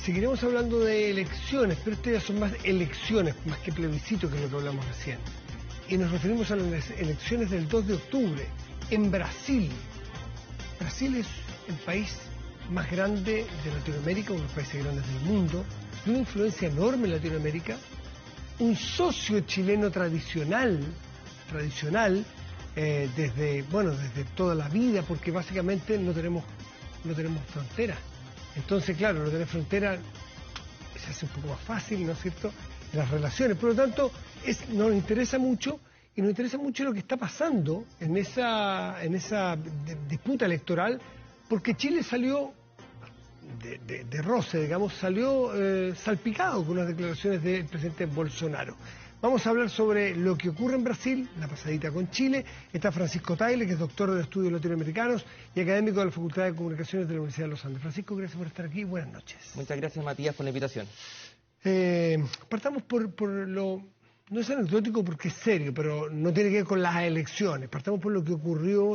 Seguiremos hablando de elecciones, pero estas ya son más elecciones, más que plebiscito, que es lo que hablamos recién. Y nos referimos a las elecciones del 2 de octubre, en Brasil. Brasil es el país más grande de Latinoamérica, uno de los países grandes del mundo, de una influencia enorme en Latinoamérica, un socio chileno tradicional, desde toda la vida, porque básicamente no tenemos frontera. Entonces, claro, no tener frontera se hace un poco más fácil, ¿no es cierto?, las relaciones. Por lo tanto, nos interesa mucho, y nos interesa mucho lo que está pasando en esa disputa electoral, porque Chile salió de roce, digamos, salió salpicado con unas declaraciones del presidente Bolsonaro. Vamos a hablar sobre lo que ocurre en Brasil, la pasadita con Chile. Está Francisco Tagle, que es doctor de estudios latinoamericanos y académico de la Facultad de Comunicaciones de la Universidad de los Andes. Francisco, gracias por estar aquí. Buenas noches. Muchas gracias, Matías, por la invitación. Partamos por lo... No es anecdótico porque es serio, pero no tiene que ver con las elecciones. Partamos por lo que ocurrió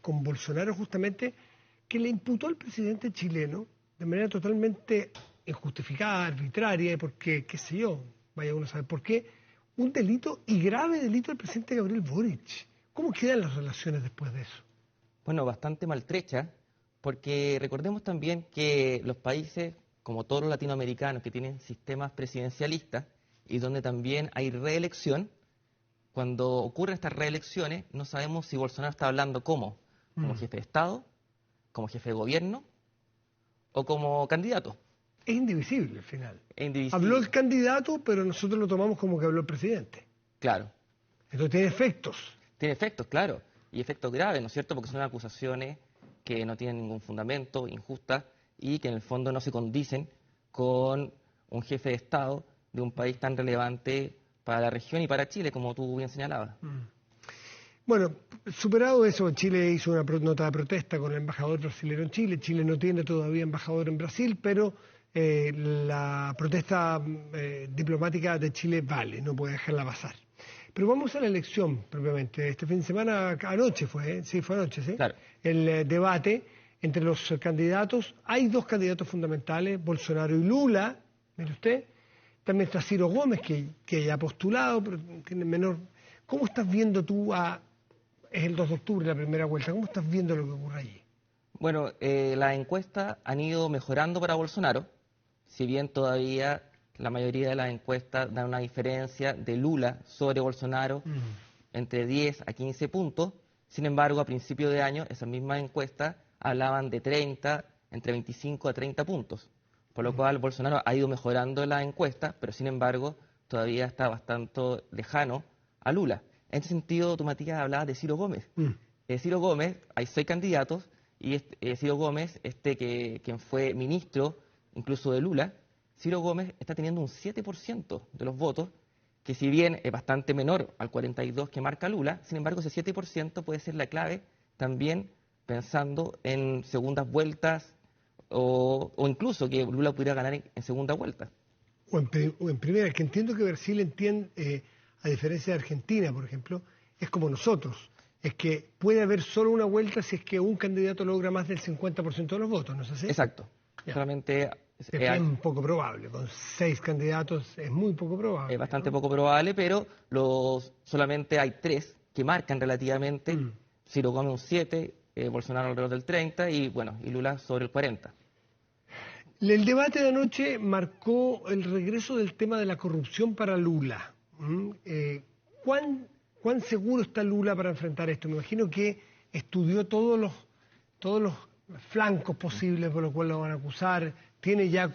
con Bolsonaro, justamente, que le imputó al presidente chileno de manera totalmente injustificada, arbitraria, porque, qué sé yo, vaya uno a saber por qué, un delito y grave delito del presidente Gabriel Boric. ¿Cómo quedan las relaciones después de eso? Bueno, bastante maltrecha, porque recordemos también que los países, como todos los latinoamericanos que tienen sistemas presidencialistas y donde también hay reelección, cuando ocurren estas reelecciones no sabemos si Bolsonaro está hablando como jefe de Estado, como jefe de gobierno o como candidato. Es indivisible al final. Es indivisible. Habló el candidato, pero nosotros lo tomamos como que habló el presidente. Claro. Entonces tiene efectos. Tiene efectos, claro. Y efectos graves, ¿no es cierto? Porque son acusaciones que no tienen ningún fundamento, injustas, y que en el fondo no se condicen con un jefe de Estado de un país tan relevante para la región y para Chile, como tú bien señalabas. Bueno, superado eso, Chile hizo una nota de protesta con el embajador brasileño en Chile. Chile no tiene todavía embajador en Brasil, pero la protesta diplomática de Chile vale, no puede dejarla pasar. Pero vamos a la elección propiamente. Este fin de semana, anoche fue, sí, fue anoche, ¿sí? Claro. El debate entre los candidatos. Hay dos candidatos fundamentales, Bolsonaro y Lula, mire usted. También está Ciro Gómez, que ya ha postulado, pero tiene menor... ¿Cómo estás viendo tú es el 2 de octubre la primera vuelta, ¿cómo estás viendo lo que ocurre allí? Bueno, las encuestas han ido mejorando para Bolsonaro, si bien todavía la mayoría de las encuestas dan una diferencia de Lula sobre Bolsonaro entre 10 a 15 puntos. Sin embargo, a principio de año, esas mismas encuestas hablaban de 30, entre 25 a 30 puntos. Por lo cual, Bolsonaro ha ido mejorando las encuestas, pero sin embargo, todavía está bastante lejano a Lula. En ese sentido, tú, Matías, hablabas de Ciro Gómez. Ciro Gómez, hay 6 candidatos, y Ciro Gómez, quien fue ministro incluso de Lula, Ciro Gómez está teniendo un 7% de los votos, que si bien es bastante menor al 42% que marca Lula, sin embargo ese 7% puede ser la clave también pensando en segundas vueltas o incluso que Lula pudiera ganar en segunda vuelta. O en primera, que entiendo que Brasil entiende, a diferencia de Argentina, por ejemplo, es como nosotros. Es que puede haber solo una vuelta si es que un candidato logra más del 50% de los votos, ¿no es así? Exacto. Ya. Solamente... Es poco probable, con 6 candidatos es muy poco probable. Es bastante poco probable, pero solamente hay 3 que marcan relativamente. Ciro Gómez un 7, Bolsonaro alrededor del 30 y Lula sobre el 40. El debate de anoche marcó el regreso del tema de la corrupción para Lula. ¿Cuán seguro está Lula para enfrentar esto? Me imagino que estudió todos los flancos posibles por los cuales lo van a acusar. Tiene ya,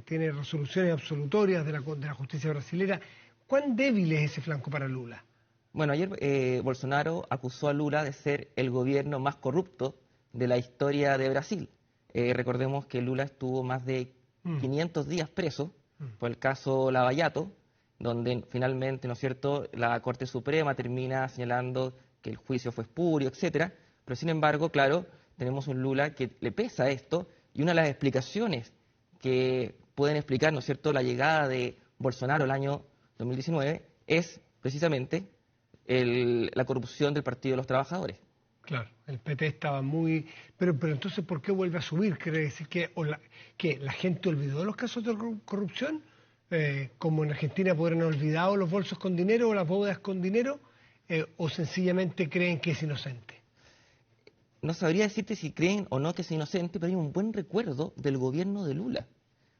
tiene resoluciones absolutorias de la justicia brasilera. ¿Cuán débil es ese flanco para Lula? Bueno, ayer Bolsonaro acusó a Lula de ser el gobierno más corrupto de la historia de Brasil. Recordemos que Lula estuvo más de 500 días preso por el caso Lava Jato, donde finalmente, ¿no es cierto?, la Corte Suprema termina señalando que el juicio fue espurio, etcétera. Pero sin embargo, claro, tenemos un Lula que le pesa esto, y una de las explicaciones que pueden explicar, ¿no es cierto?, la llegada de Bolsonaro el año 2019 es precisamente la corrupción del Partido de los Trabajadores. Claro, el PT estaba muy... Pero entonces, ¿por qué vuelve a subir? ¿Quiere decir que la gente olvidó los casos de corrupción? Como en Argentina podrían haber olvidado los bolsos con dinero o las bóvedas con dinero, o sencillamente creen que es inocente. No sabría decirte si creen o no que es inocente, pero hay un buen recuerdo del gobierno de Lula.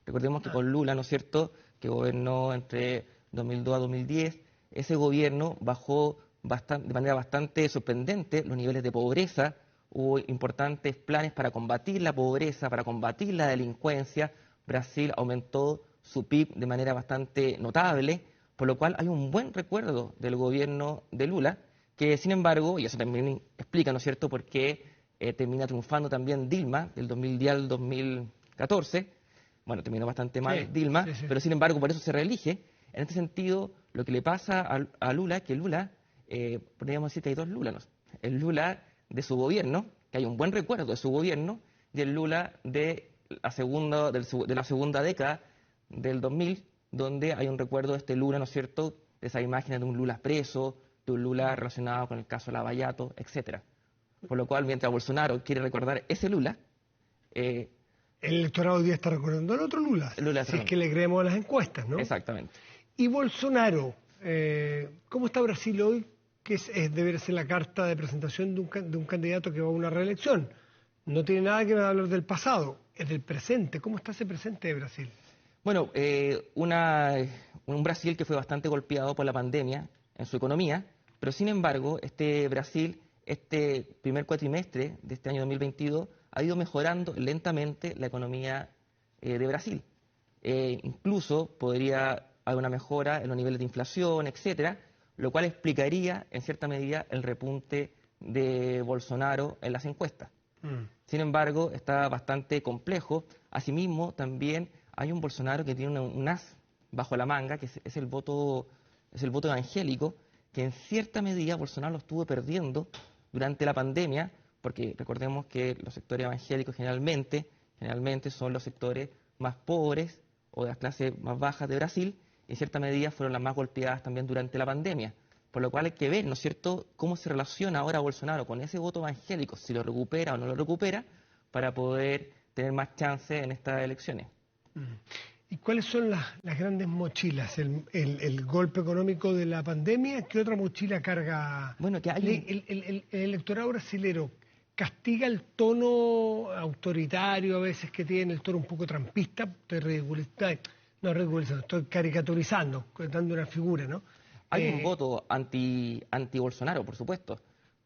Recordemos que con Lula, ¿no es cierto?, que gobernó entre 2002 a 2010, ese gobierno bajó de manera bastante sorprendente los niveles de pobreza, hubo importantes planes para combatir la pobreza, para combatir la delincuencia. Brasil aumentó su PIB de manera bastante notable, por lo cual hay un buen recuerdo del gobierno de Lula, que sin embargo, y eso también explica, ¿no es cierto?, por qué termina triunfando también Dilma, del 2010 al 2014, bueno, terminó bastante mal Dilma, sí. pero sin embargo por eso se reelige. En este sentido, lo que le pasa a Lula es que Lula, podríamos decir que hay dos Lulas, ¿no? El Lula de su gobierno, que hay un buen recuerdo de su gobierno, y el Lula de la segunda década del 2000, donde hay un recuerdo de este Lula, ¿no es cierto?, de esas imágenes de un Lula preso, de un Lula relacionado con el caso Lavallato, etcétera. Por lo cual, mientras Bolsonaro quiere recordar ese Lula, el electorado hoy día está recordando al otro Lula, si es que le creemos a las encuestas, ¿no? Exactamente. Y Bolsonaro, ¿cómo está Brasil hoy? Que debe ser la carta de presentación de un candidato que va a una reelección. No tiene nada que hablar del pasado, es del presente. ¿Cómo está ese presente de Brasil? Bueno, un Brasil que fue bastante golpeado por la pandemia en su economía, pero sin embargo, este Brasil, este primer cuatrimestre de este año 2022, ha ido mejorando lentamente la economía de Brasil. Incluso podría haber una mejora en los niveles de inflación, etcétera, lo cual explicaría en cierta medida el repunte de Bolsonaro en las encuestas. Sin embargo, está bastante complejo. Asimismo, también hay un Bolsonaro que tiene un as bajo la manga, que es el voto evangélico, que en cierta medida Bolsonaro lo estuvo perdiendo durante la pandemia, porque recordemos que los sectores evangélicos generalmente son los sectores más pobres o de las clases más bajas de Brasil, y en cierta medida fueron las más golpeadas también durante la pandemia. Por lo cual hay que ver, ¿no es cierto?, cómo se relaciona ahora Bolsonaro con ese voto evangélico, si lo recupera o no lo recupera, para poder tener más chances en estas elecciones. ¿Y cuáles son las grandes mochilas? ¿El golpe económico de la pandemia? ¿Qué otra mochila carga? Bueno, que hay el electorado brasilero castiga el tono autoritario a veces que tiene, el tono un poco trampista, estoy caricaturizando, dando una figura, ¿no? Hay un voto anti-Bolsonaro, por supuesto.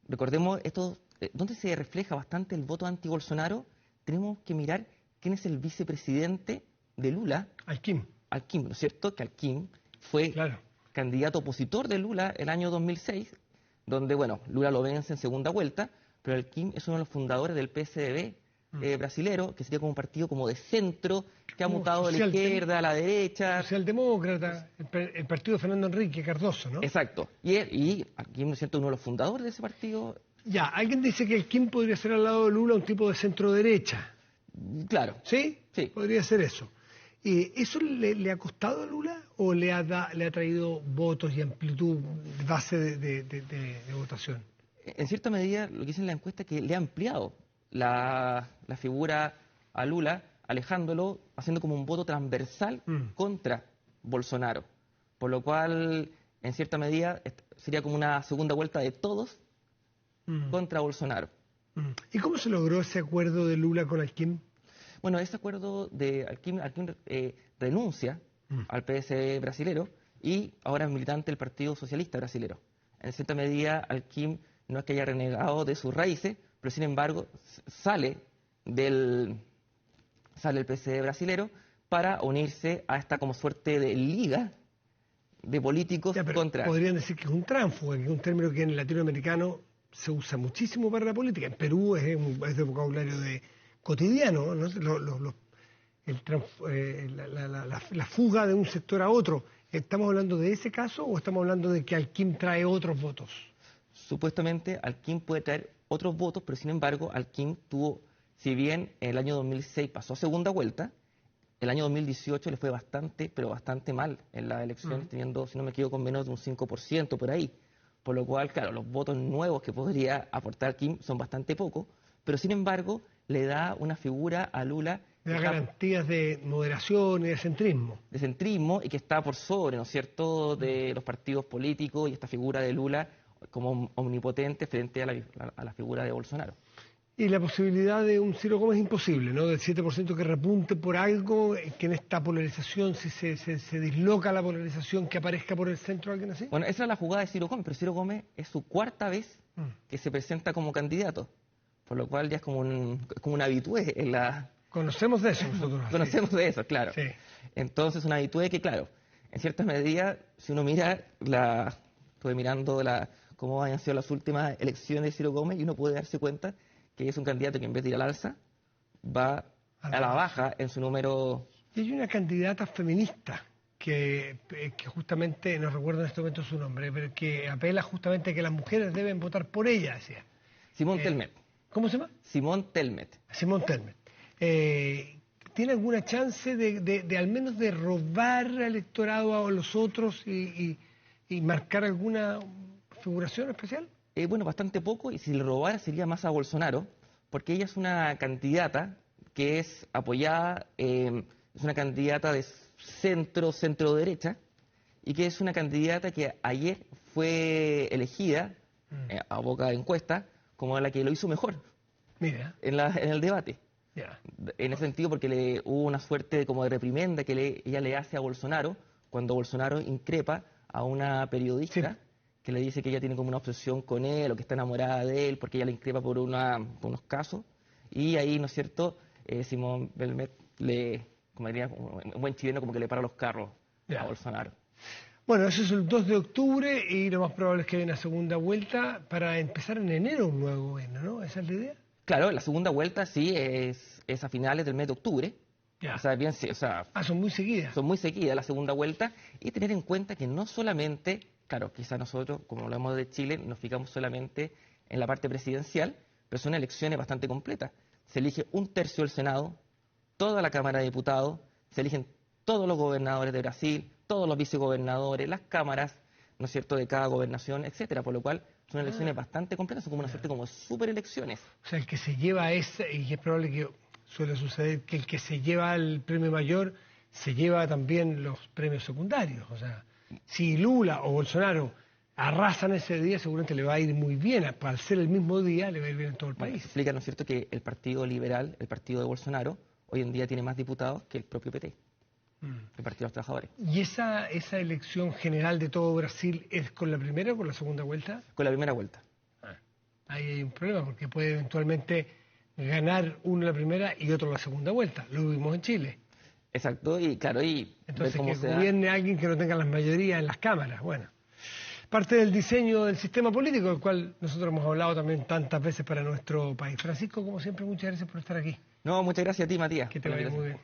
Recordemos esto, ¿dónde se refleja bastante el voto anti-Bolsonaro? Tenemos que mirar quién es el vicepresidente de Lula. Alquim, ¿no es cierto? Que Alquim fue candidato opositor de Lula el año 2006, donde, bueno, Lula lo vence en segunda vuelta, pero Alquim es uno de los fundadores del PSDB brasilero, que sería como un partido como de centro, que ha mutado de la izquierda a la derecha. Socialdemócrata, el partido de Fernando Enrique Cardoso, ¿no? Exacto. Y Alquim, ¿no es cierto?, uno de los fundadores de ese partido. Ya, alguien dice que Alquim podría ser al lado de Lula un tipo de centro-derecha. Claro. ¿Sí? Sí. Podría ser eso. ¿Eso le ha costado a Lula o le ha traído votos y amplitud, base de votación? En cierta medida, lo que dice en la encuesta es que le ha ampliado la figura a Lula, alejándolo, haciendo como un voto transversal contra Bolsonaro. Por lo cual, en cierta medida, sería como una segunda vuelta de todos contra Bolsonaro. ¿Y cómo se logró ese acuerdo de Lula con Alquim? Bueno, ese acuerdo de Alquim renuncia al PS brasilero y ahora es militante del Partido Socialista brasilero. En cierta medida, Alquim no es que haya renegado de sus raíces, pero sin embargo sale del PSD brasilero para unirse a esta como suerte de liga de políticos contra... Podrían decir que es un tránsfuga, que es un término que en el latinoamericano se usa muchísimo para la política. En Perú es de vocabulario cotidiano, ¿no? La fuga de un sector a otro. ¿Estamos hablando de ese caso o estamos hablando de que Alquim trae otros votos? Supuestamente Alquim puede traer otros votos, pero sin embargo Alquim tuvo, si bien en el año 2006 pasó a segunda vuelta, el año 2018 le fue bastante, pero bastante mal en las elecciones, teniendo, si no me equivoco, menos de un 5% por ahí. por lo cual, claro, los votos nuevos que podría aportar Kim son bastante pocos, pero sin embargo le da una figura a Lula De las garantías de moderación y de centrismo. de centrismo y que está por sobre, ¿no es cierto?, de los partidos políticos y esta figura de Lula como omnipotente frente a la figura de Bolsonaro. Y la posibilidad de un Ciro Gómez imposible, ¿no? Del 7% que repunte por algo, que en esta polarización, si se disloca la polarización, que aparezca por el centro alguien así. Bueno, esa es la jugada de Ciro Gómez, pero Ciro Gómez es su cuarta vez que se presenta como candidato, por lo cual ya es como un habitué en la... Conocemos de eso nosotros. Conocemos de eso, claro. Sí. Entonces, un habitué que, claro, en ciertas medidas, si uno mira estuve mirando cómo han sido las últimas elecciones de Ciro Gómez y uno puede darse cuenta que es un candidato que en vez de ir al alza, va a la baja en su número. Y hay una candidata feminista que justamente, no recuerdo en este momento su nombre, pero que apela justamente a que las mujeres deben votar por ella, decía. Simón Telmet. ¿Cómo se llama? Simón Telmet. Simón Telmet. ¿Tiene alguna chance de al menos de robar al electorado a los otros y marcar alguna figuración especial? Bueno, bastante poco, y si le robara sería más a Bolsonaro, porque ella es una candidata que es apoyada, es una candidata de centro-derecha, y que es una candidata que ayer fue elegida, a boca de encuesta, como la que lo hizo mejor. Mira. En el debate. Yeah. En ese sentido, porque hubo una suerte como de reprimenda que ella le hace a Bolsonaro, cuando Bolsonaro increpa a una periodista. Sí. Que le dice que ella tiene como una obsesión con él o que está enamorada de él porque ella le increpa por unos casos. Y ahí, ¿no es cierto?, Simón Telmet como diría un buen chileno, como que le para los carros a Bolsonaro. Bueno, eso es el 2 de octubre y lo más probable es que haya una segunda vuelta para empezar en enero un nuevo gobierno, ¿no? ¿Esa es la idea? Claro, la segunda vuelta sí es a finales del mes de octubre. Ya. O sea, bien, sí, o sea, son muy seguidas. Son muy seguidas la segunda vuelta, y tener en cuenta que no solamente... Claro, quizás nosotros, como hablamos de Chile, nos fijamos solamente en la parte presidencial, pero son elecciones bastante completas. Se elige un tercio del Senado, toda la Cámara de Diputados, se eligen todos los gobernadores de Brasil, todos los vicegobernadores, las cámaras, ¿no es cierto?, de cada gobernación, etcétera, por lo cual son elecciones bastante completas, son como una suerte como superelecciones. O sea, el que se lleva y es probable que suele suceder que el que se lleva el premio mayor se lleva también los premios secundarios, o sea... Si Lula o Bolsonaro arrasan ese día, seguramente le va a ir muy bien. Al ser el mismo día, le va a ir bien en todo el país. Explica, ¿no es cierto?, que el Partido Liberal, el partido de Bolsonaro, hoy en día tiene más diputados que el propio PT, el Partido de los Trabajadores. ¿Y esa elección general de todo Brasil es con la primera o con la segunda vuelta? Con la primera vuelta. Ahí hay un problema, porque puede eventualmente ganar uno la primera y otro la segunda vuelta. Lo vimos en Chile. Exacto, y claro, y... Entonces, que gobierne alguien que no tenga las mayorías en las cámaras, bueno. Parte del diseño del sistema político, del cual nosotros hemos hablado también tantas veces para nuestro país. Francisco, como siempre, muchas gracias por estar aquí. No, muchas gracias a ti, Matías. Que te vaya muy bien.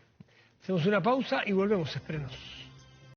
Hacemos una pausa y volvemos, espérenos.